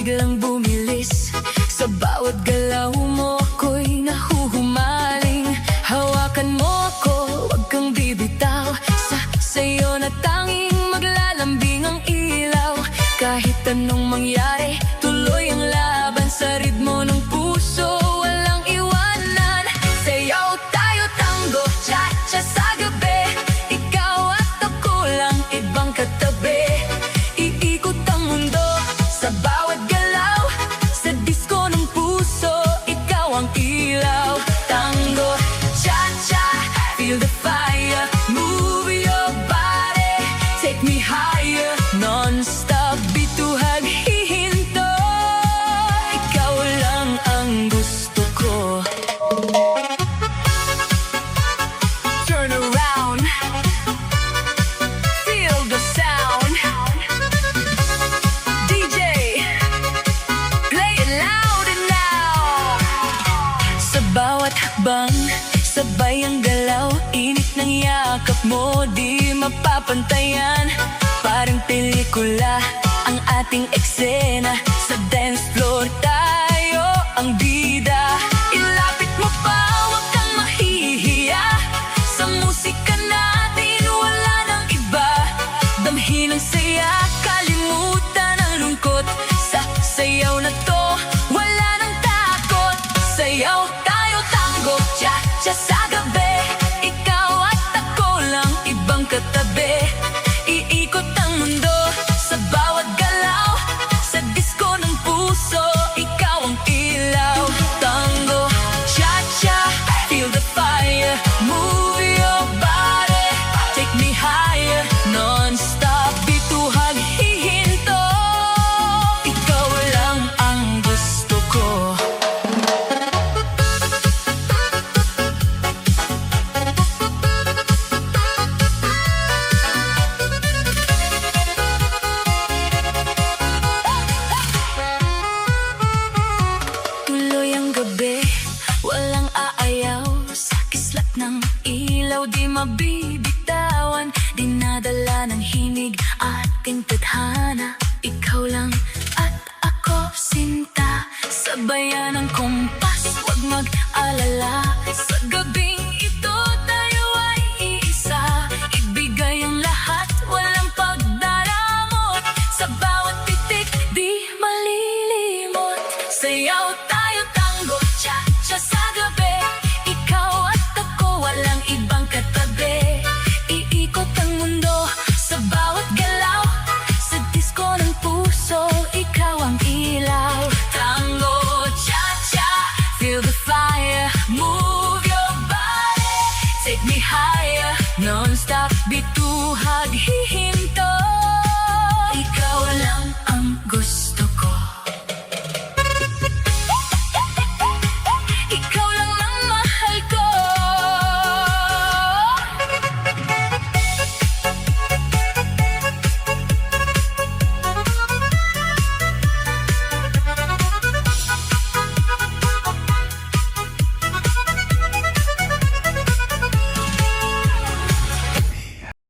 biglang bumilis. Sa bawat galaw mo ako'y nahuhumaling. Hawakan mo ako, wag kang bibitaw. Sa'yo na tanging maglalambing ang ilaw. Kahit anong mangyari, tuloy ang laban. Sa ritmo ng puso, walang iwanan. Sayaw tayo tango, cha-cha sa gabi. Ikaw at ako lang, ibang katabi. Iikot ang mundo sa bawat galaw. Sa disco ng puso, ikaw ang ilaw. Tango, cha-cha, feel the fire. Move your body, take me higher. Non-stop, bituhag, hihinto. Ikaw lang ang gusto ko. Turn around, feel the sound. DJ, play it loud and now. Sa bawat hakbang, sabay ang galaw. Init ng yakap mo, di mapapantayan. Parang pelikula ang ating eksena. Sa dance floor tayo ang bida. Ilapit mo pa, wag kang mahihiya. Sa musika natin wala nang iba. Damhin ang saya, kalimutan ang lungkot. Sa sayaw na to, wala nang takot. Sayaw tayo tango, cha-cha sa gabi. Ikaw at ako lang, ibang katabi. Iikot ang mundo sa bawat galaw. Sa disco ng puso, ikaw ang ilaw. Tango, cha-cha, feel the fire. Move your body, take me higher. Non-stop, bituhag, hihinto. Ikaw lang ang gusto ko. Tuloy ang gabi, walang aayaw. Sa kislap ng ilaw, di mabibitawan. Dinadala ng himig ating tadhana. Ikaw lang at ako, sinta. Sabayan ng kompas, wag mag-alala. Sa gabing ito, tayo ay iisa. Ibigay ang lahat, walang pagdaramot. Sa bawat titik, di malilimot. Sayaw tayo tango, cha-cha sa gabi. Ikaw at ako, walang ibang katabi. Iikot ang mundo sa bawat galaw. Sa disco ng puso, ikaw ang ilaw. Tango, cha-cha, feel the fire. Move your body, take me higher. Non-stop, bituhag,